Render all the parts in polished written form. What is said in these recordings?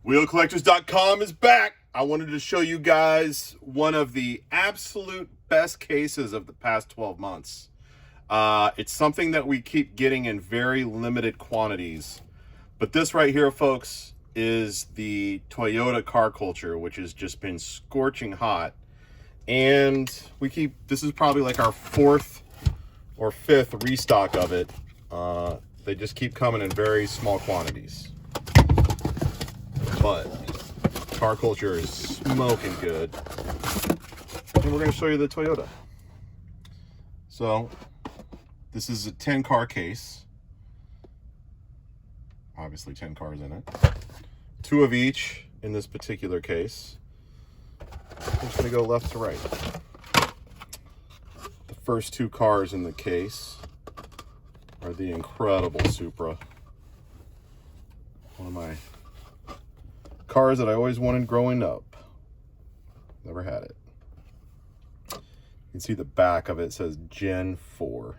Wheelcollectors.com is back. I wanted to show you guys one of the absolute best cases of the past 12 months. It's something that we keep getting in very limited quantities. But this right here, folks, is the Toyota car culture, which has just been scorching hot. And this is probably like our fourth or fifth restock of it. They just keep coming in very small quantities. But car culture is smoking good. And we're going to show you the Toyota. So this is a 10 car case. Obviously 10 cars in it. 2 of each in this particular case. I'm just going to go left to right. The first 2 cars in the case are the incredible Supra. One of my cars that I always wanted growing up. Never had it. You can see the back of it says Gen 4.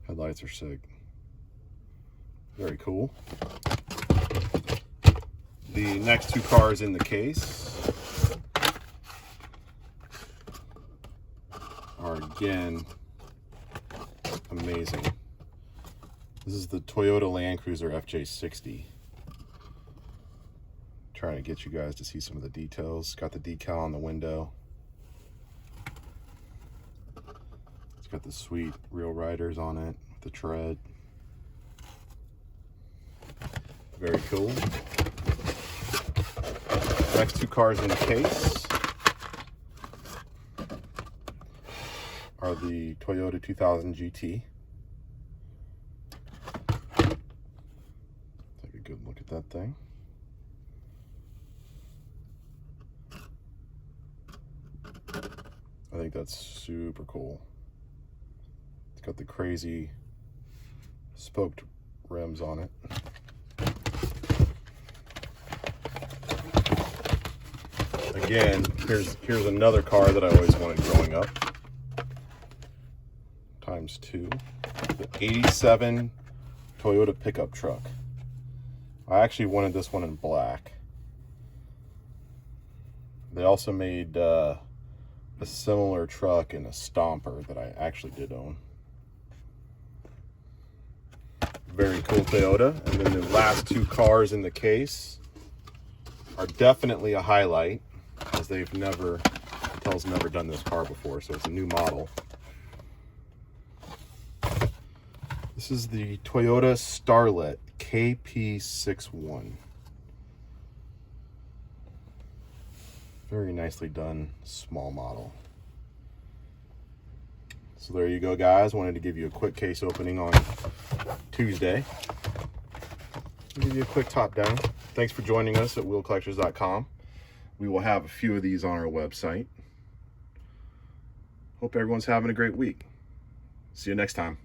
Headlights are sick. Very cool. The next 2 cars in the case are again amazing. This is the Toyota Land Cruiser FJ60. Trying to get you guys to see some of the details. Got the decal on the window. It's got the sweet real riders on it with the tread. Very cool. Next 2 cars in the case are the Toyota 2000 GT. Take a good look at that thing. I think that's super cool. It's got the crazy spoked rims on it. Again, here's another car that I always wanted growing up. Times 2. The 87 Toyota pickup truck. I actually wanted this one in black. They also made a similar truck in a Stomper that I actually did own. Very cool Toyota. And then the last 2 cars in the case are definitely a highlight, as Mattel's never done this car before, so it's a new model. This is the Toyota Starlet KP61. Very nicely done small model. So there you go, guys. Wanted to give you a quick case opening on Tuesday. I'll give you a quick top down. Thanks for joining us at wheelcollectors.com. We will have a few of these on our website. Hope everyone's having a great week. See you next time.